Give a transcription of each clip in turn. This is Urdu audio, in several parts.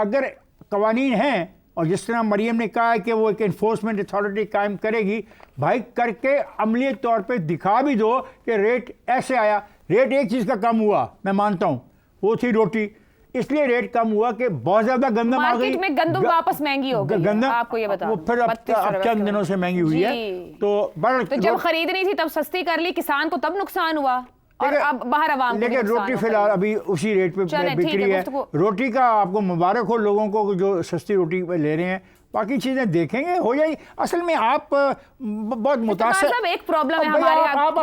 اگر قوانین ہیں اور جس طرح مریم نے کہا ہے کہ وہ ایک انفورسمنٹ اتھارٹی قائم کرے گی، بھائی کر کے عملی طور پہ دکھا بھی دو کہ ریٹ ایسے آیا. ریٹ ایک چیز کا کم ہوا میں مانتا ہوں، وہ تھی روٹی. اس لیے ریٹ کم ہوا کہ بہت زیادہ گندم آ گئی. مارکیٹ میں گندم واپس مہنگی ہو گئی، گندم آپ کو یہ بتا وہ پھر اب چند دنوں سے مہنگی ہوئی ہے. تو جب خریدنی تھی تب سستی کر لی، کسان کو تب نقصان ہوا اور اب باہر عوام کو. لیکن روٹی فی الحال ابھی اسی ریٹ پہ بک رہی ہے. روٹی کا آپ کو مبارک ہو لوگوں کو جو سستی روٹی پہ لے رہے ہیں. باقی چیزیں دیکھیں گے ہو جائیں. اصل میں آپ بہت متاثر. ایک پرابلم ہے ہمارے یہاں، آپ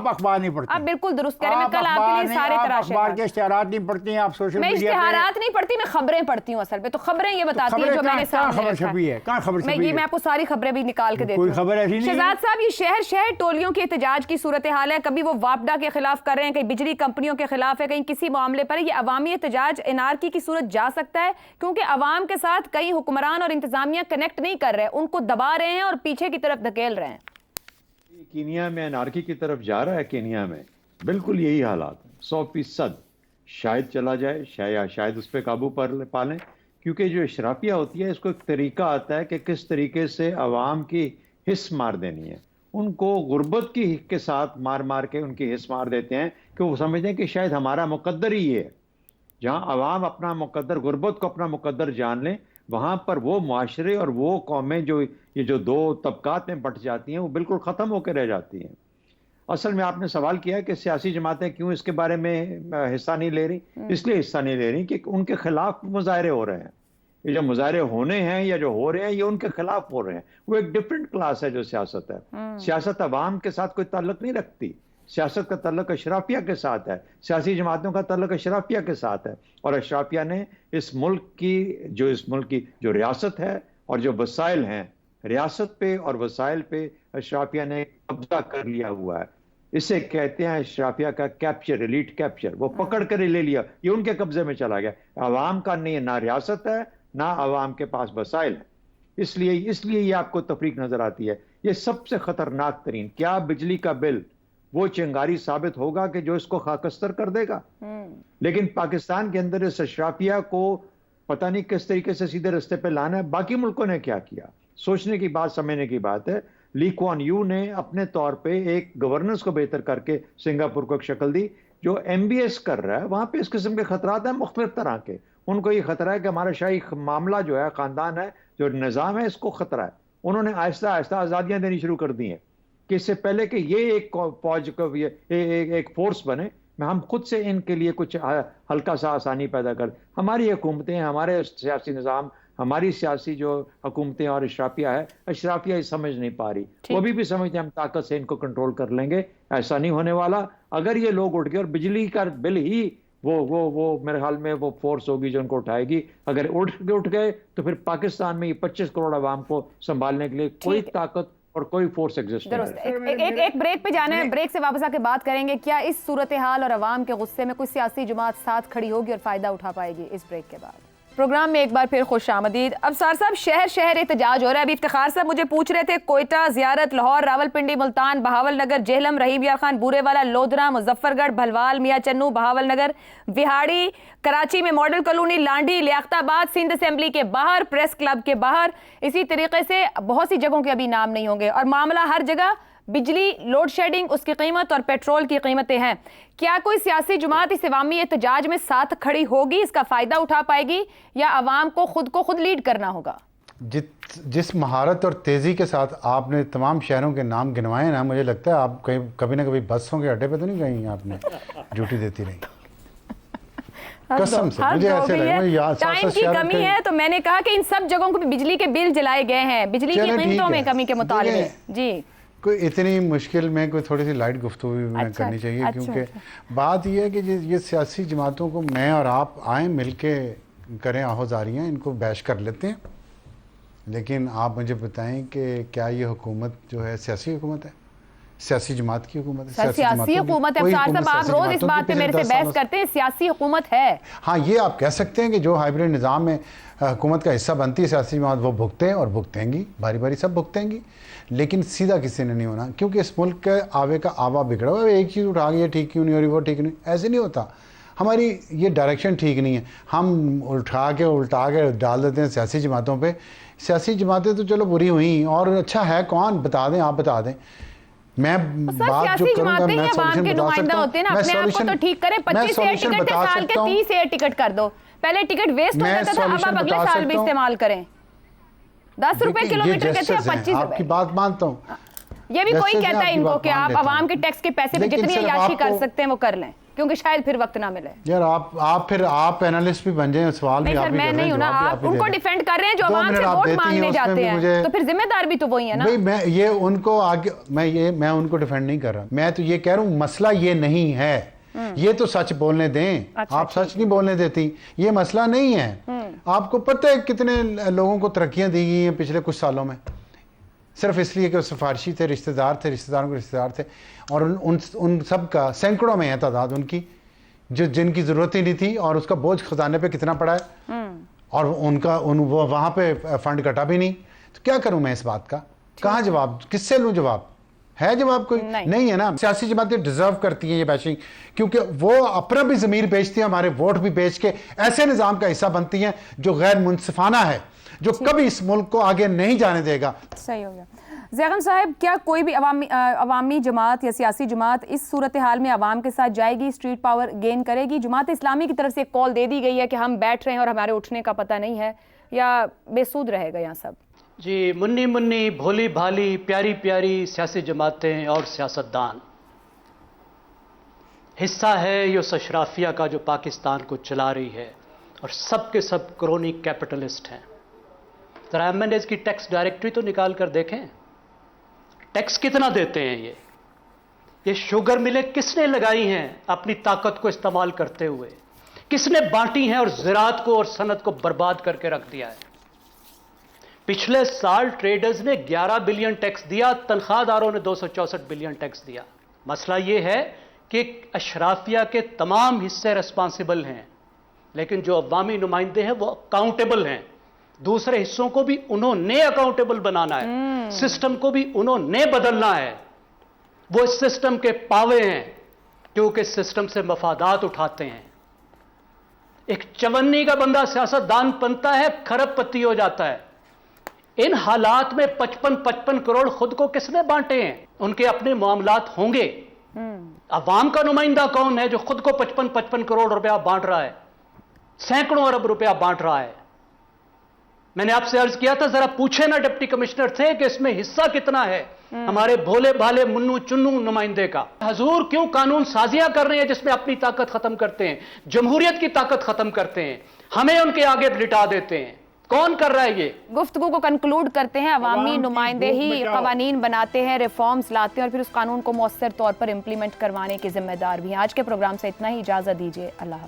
اخبار نہیں پڑھتے. آپ بالکل درست کہہ رہے ہیں. میں کل آپ کے لیے سارے تراشے اخبار کے اشتہارات نہیں پڑھتے ہیں. آپ سوشل میڈیا پہ. میں اشتہارات نہیں پڑھتی، میں خبریں پڑھتی ہوں اصل پہ. تو خبریں یہ بتاتی ہیں جو میں نے سامنے خبر چھپی ہے. کہاں خبر چھپی ہے؟ میں آپ کو ساری خبریں بھی نکال کے دیتی ہوں. کوئی خبر ایسی نہیں. شہزاد صاحب، یہ شہر شہر ٹولیوں کے احتجاج کی صورتحال ہے. کبھی وہ واپڈا کے خلاف کر رہے ہیں، کہیں بجلی کمپنیوں کے خلاف ہے، کہیں کسی معاملے پر. یہ عوامی احتجاج انارکی کی صورت جا سکتا ہے کیونکہ عوام کے ساتھ کئی حکمران اور انتظامیہ کنیکٹ نہیں کر رہے، ان کو دبا رہے ہیں اور پیچھے کی طرف دھکیل رہے ہیں. کینیا میں انارکی کی طرف جا رہا ہے. کینیا میں بالکل یہی حالات ہیں. 100% شاید چلا جائے، شاید اس پہ قابو پالیں. کیونکہ جو اشرافیہ ہوتی ہے اس کو ایک طریقہ آتا ہے کہ کس طریقے سے عوام کی حس مار دینی ہے. ان کو غربت کی کے ساتھ مار کے ان کی حس مار دیتے ہیں کہ وہ سمجھتے ہیں کہ شاید ہمارا مقدر ہی یہ ہے. جہاں عوام اپنا مقدر، غربت کو اپنا مقدر جان لیں، وہاں پر وہ معاشرے اور وہ قومیں جو یہ جو دو طبقات میں بٹ جاتی ہیں وہ بالکل ختم ہو کے رہ جاتی ہیں. اصل میں آپ نے سوال کیا کہ سیاسی جماعتیں کیوں اس کے بارے میں حصہ نہیں لے رہی. اس لیے حصہ نہیں لے رہی کہ ان کے خلاف مظاہرے ہو رہے ہیں. یہ جو مظاہرے ہونے ہیں یا جو ہو رہے ہیں یہ ان کے خلاف ہو رہے ہیں. وہ ایک ڈفرینٹ کلاس ہے جو سیاست ہے. سیاست عوام کے ساتھ کوئی تعلق نہیں رکھتی. سیاست کا تعلق اشرافیہ کے ساتھ ہے. سیاسی جماعتوں کا تعلق اشرافیہ کے ساتھ ہے. اور اشرافیہ نے اس ملک کی جو ریاست ہے اور جو وسائل ہیں، ریاست پہ اور وسائل پہ اشرافیہ نے قبضہ کر لیا ہوا ہے. اسے کہتے ہیں اشرافیہ کا کیپچر، ایلیٹ کیپچر. وہ پکڑ کر لے لیا، یہ ان کے قبضے میں چلا گیا. عوام کا نہیں، نہ ریاست ہے نہ عوام کے پاس وسائل ہے. اس لیے یہ آپ کو تفریق نظر آتی ہے. یہ سب سے خطرناک ترین. کیا بجلی کا بل وہ چنگاری ثابت ہوگا کہ جو اس کو خاکستر کر دے گا؟ لیکن پاکستان کے اندر اس اشرافیہ کو پتہ نہیں کس طریقے سے سیدھے رستے پہ لانا ہے. باقی ملکوں نے کیا کیا، سوچنے کی بات، سمجھنے کی بات ہے. لی کوان یو نے اپنے طور پہ ایک گورننس کو بہتر کر کے سنگاپور کو ایک شکل دی. جو ایم بی ایس کر رہا ہے وہاں پہ اس قسم کے خطرات ہیں مختلف طرح کے. ان کو یہ خطرہ ہے کہ ہمارا شاہی معاملہ جو ہے، خاندان ہے، جو نظام ہے، اس کو خطرہ ہے. انہوں نے آہستہ آہستہ آزادیاں دینی شروع کر دی ہیں کہ اس سے پہلے کہ یہ ایک فوج کو ایک فورس بنے، ہم خود سے ان کے لیے کچھ ہلکا سا آسانی پیدا کر. ہماری حکومتیں، ہمارے سیاسی نظام، ہماری سیاسی جو حکومتیں اور اشرافیہ ہے، اشرافیہ سمجھ نہیں پا رہی. وہ بھی سمجھتے ہیں ہم طاقت سے ان کو کنٹرول کر لیں گے. ایسا نہیں ہونے والا. اگر یہ لوگ اٹھ گئے اور بجلی کا بل ہی وہ میرے خیال میں وہ فورس ہوگی جو ان کو اٹھائے گی. اگر اٹھ گئے تو پھر پاکستان میں یہ 25 کروڑ عوام کو سنبھالنے کے لیے کوئی طاقت اور کوئی فورس ایگزسٹ نہیں ہے. ایک بریک پہ جانا ہے، بریک سے واپس آ کے بات کریں گے. کیا اس صورتحال اور عوام کے غصے میں کوئی سیاسی جماعت ساتھ کھڑی ہوگی اور فائدہ اٹھا پائے گی؟ اس بریک کے بعد پروگرام میں ایک بار پھر خوش آمدید. ابصار صاحب، شہر شہر احتجاج ہو رہا ہے. ابھی افتخار صاحب مجھے پوچھ رہے تھے کوئٹہ، زیارت، لاہور، راولپنڈی، ملتان، بہاول نگر، جہلم، رحیم یار خان، بورے والا، لودھرا، مظفر گڑھ، بھلوال، میاں چنو، بہاول نگر، وہاڑی، کراچی میں ماڈل کالونی، لانڈی، لیاقت آباد، سندھ اسمبلی کے باہر، پریس کلب کے باہر. اسی طریقے سے بہت سی جگہوں کے ابھی نام نہیں ہوں گے. اور معاملہ ہر جگہ بجلی لوڈ شیڈنگ، اس کی قیمت اور پیٹرول کی قیمتیں ہیں. کیا کوئی سیاسی جماعت اس عوامی احتجاج میں ساتھ کھڑی ہوگی، اس کا فائدہ اٹھا پائے گی، یا عوام کو خود لیڈ کرنا ہوگا؟ جس مہارت اور تیزی کے ساتھ آپ نے تمام شہروں کے نام گنوائے نا، مجھے لگتا ہے آپ کبھی نہ کبھی بسوں کے اڈے پہ تو نہیں گئی آپ نے ڈیوٹی دیتی رہی. قسم سے مجھے ایسے لگا. ٹائم کی کمی ہے تو میں نے کہا کہ ان سب جگہوں کو بجلی کے بل جلائے گئے ہیں، بجلی کی قیمتوں میں کمی کے مطالبے. جی، کوئی اتنی مشکل میں کوئی تھوڑی سی لائٹ گفتگو بھی کرنی چاہیے. کیونکہ بات یہ ہے کہ یہ سیاسی جماعتوں کو میں اور آپ آئیں مل کے کریں آہوزاریاں، ان کو بیش کر لیتے ہیں. لیکن آپ مجھے بتائیں کہ کیا یہ حکومت جو ہے سیاسی حکومت ہے، سیاسی جماعت کی حکومت ہے؟ سیاسی حکومت ہے. ابصار صاحب آپ روز اس بات پہ میرے سے بحث کرتے ہیں، سیاسی حکومت ہے. ہاں، یہ آپ کہہ سکتے ہیں کہ جو ہائیبرڈ نظام میں حکومت کا حصہ بنتی ہے سیاسی جماعت، وہ بھگتے ہیں اور بھگتیں گی، باری باری سب بھگتیں گی. لیکن سیدھا کسی نے نہیں ہونا، کیونکہ اس ملک کے آوے کا آوا بگڑا ہوا ہے. ایک چیز اٹھا گئی ٹھیک کیوں نہیں ہو رہی، وہ ٹھیک نہیں، ایسے نہیں ہوتا. ہماری یہ ڈائریکشن ٹھیک نہیں ہے. ہم الٹا کے ڈال دیتے ہیں سیاسی جماعتوں پہ. سیاسی جماعتیں تو چلو بری ہوئیں, اور اچھا ہے کون بتا دیں, آپ بتا دیں. میں بات جو کروں گا میں سولوشن بتا سکتا ہوں. میں سولوشن تو ٹھیک کریں, 25 ایئر ٹکٹ تھے سال کے 30 ایئر ٹکٹ کر دو. پہلے ٹکٹ ویسٹ ہوتا تھا, اب آپ اگلے سال بھی استعمال کریں. 10 روپے کلومیٹر کے تھے 25 روپے. آپ کی بات مانتا ہوں. یہ بھی کوئی کہتا ہے ان کو کہ آپ عوام کے ٹیکس کے پیسے پہ جتنی عیاشی کر سکتے ہیں وہ کر لیں, کیونکہ شاید پھر وقت نہ ملے. یار آپ اینالسٹ بھی بن جائیں, سوال بھی آپ ہی کر رہے ہیں. میں نہیں ہوں نا, آپ ان کو ڈیفینڈ کر رہے ہیں جو عوام سے ووٹ مانگنے جاتے ہیں, تو پھر ذمہ دار بھی تو وہی ہے نا. میں یہ ان کو آگے میں ان کو ڈیفینڈ نہیں کر رہا. میں تو یہ کہہ رہا ہوں مسئلہ یہ نہیں ہے. یہ تو سچ بولنے دیں. آپ سچ نہیں بولنے دیتی. یہ مسئلہ نہیں ہے. آپ کو پتہ ہے کتنے لوگوں کو ترقیاں دی گئی ہیں پچھلے کچھ سالوں میں, صرف اس لیے کہ وہ سفارشی تھے, رشتہ دار تھے, رشتہ داروں کے رشتہ دار تھے, اور ان سب کا سینکڑوں میں ہے تعداد ان کی جن کی ضرورت ہی نہیں تھی, اور اس کا بوجھ خزانے پہ کتنا پڑا ہے, اور وہ وہاں پہ فنڈ کٹا بھی نہیں. تو کیا کروں میں اس بات کا, کہاں جواب, کس سے لوں جواب؟ ہے جواب کوئی نہیں ہے نا. سیاسی جماعتیں ڈیزرو کرتی ہیں یہ بیشنگ, کیونکہ وہ اپنا بھی ضمیر بیچتی ہیں, ہمارے ووٹ بھی بیچ کے ایسے نظام کا حصہ بنتی ہیں جو غیر منصفانہ ہے, جو کبھی اس ملک کو آگے نہیں جانے دے گا. صحیح ہو گیا. زیغم صاحب, کیا کوئی بھی عوامی جماعت یا سیاسی جماعت اس صورتحال میں عوام کے ساتھ جائے گی, اسٹریٹ پاور گین کرے گی؟ جماعت اسلامی کی طرف سے ایک کال دے دی گئی ہے کہ ہم بیٹھ رہے ہیں اور ہمارے اٹھنے کا پتہ نہیں ہے, یا بے سود رہے گا یہاں سب؟ جی, منی بھولی بھالی پیاری پیاری سیاسی جماعتیں اور سیاستدان حصہ ہے اس اشرافیہ کا جو پاکستان کو چلا رہی ہے, اور سب کے سب کرونی کیپٹلسٹ ہیں. ذرا ایم این ایز کی ٹیکس ڈائریکٹری تو نکال کر دیکھیں, ٹیکس کتنا دیتے ہیں. یہ شوگر ملیں کس نے لگائی ہیں اپنی طاقت کو استعمال کرتے ہوئے, کس نے بانٹی ہیں اور زراعت کو اور صنعت کو برباد کر کے رکھ دیا ہے. پچھلے سال ٹریڈرز نے 11 بلین ٹیکس دیا, تنخواہ داروں نے 264 بلین ٹیکس دیا. مسئلہ یہ ہے کہ اشرافیہ کے تمام حصے ریسپانسبل ہیں, لیکن جو عوامی نمائندے ہیں وہ اکاؤنٹیبل ہیں. دوسرے حصوں کو بھی انہوں نے اکاؤنٹیبل بنانا ہے, سسٹم کو بھی انہوں نے بدلنا ہے. وہ اس سسٹم کے پاوے ہیں کیونکہ سسٹم سے مفادات اٹھاتے ہیں. ایک چونی کا بندہ سیاستدان بنتا ہے, کھرب پتی ہو جاتا ہے. ان حالات میں 55 کروڑ خود کو کس نے بانٹے ہیں؟ ان کے اپنے معاملات ہوں گے. عوام کا نمائندہ کون ہے جو خود کو 55 کروڑ روپیہ بانٹ رہا ہے, سینکڑوں ارب روپیہ بانٹ رہا ہے؟ میں نے آپ سے عرض کیا تھا ذرا پوچھے نا ڈپٹی کمشنر سے کہ اس میں حصہ کتنا ہے ہمارے بھولے بھالے منو چنو نمائندے کا. حضور کیوں قانون سازیاں کر رہے ہیں جس میں اپنی طاقت ختم کرتے ہیں, جمہوریت کی طاقت ختم کرتے ہیں, ہمیں ان کے آگے لٹا دیتے ہیں؟ کون کر رہا ہے یہ؟ گفتگو کو کنکلوڈ کرتے ہیں, عوامی نمائندے ہی قوانین بناتے ہیں, ریفارمز لاتے ہیں, اور پھر اس قانون کو مؤثر طور پر امپلیمنٹ کروانے کے ذمہ دار بھی ہیں. آج کے پروگرام سے اتنا ہی, اجازت دیجیے, اللہ حافظ.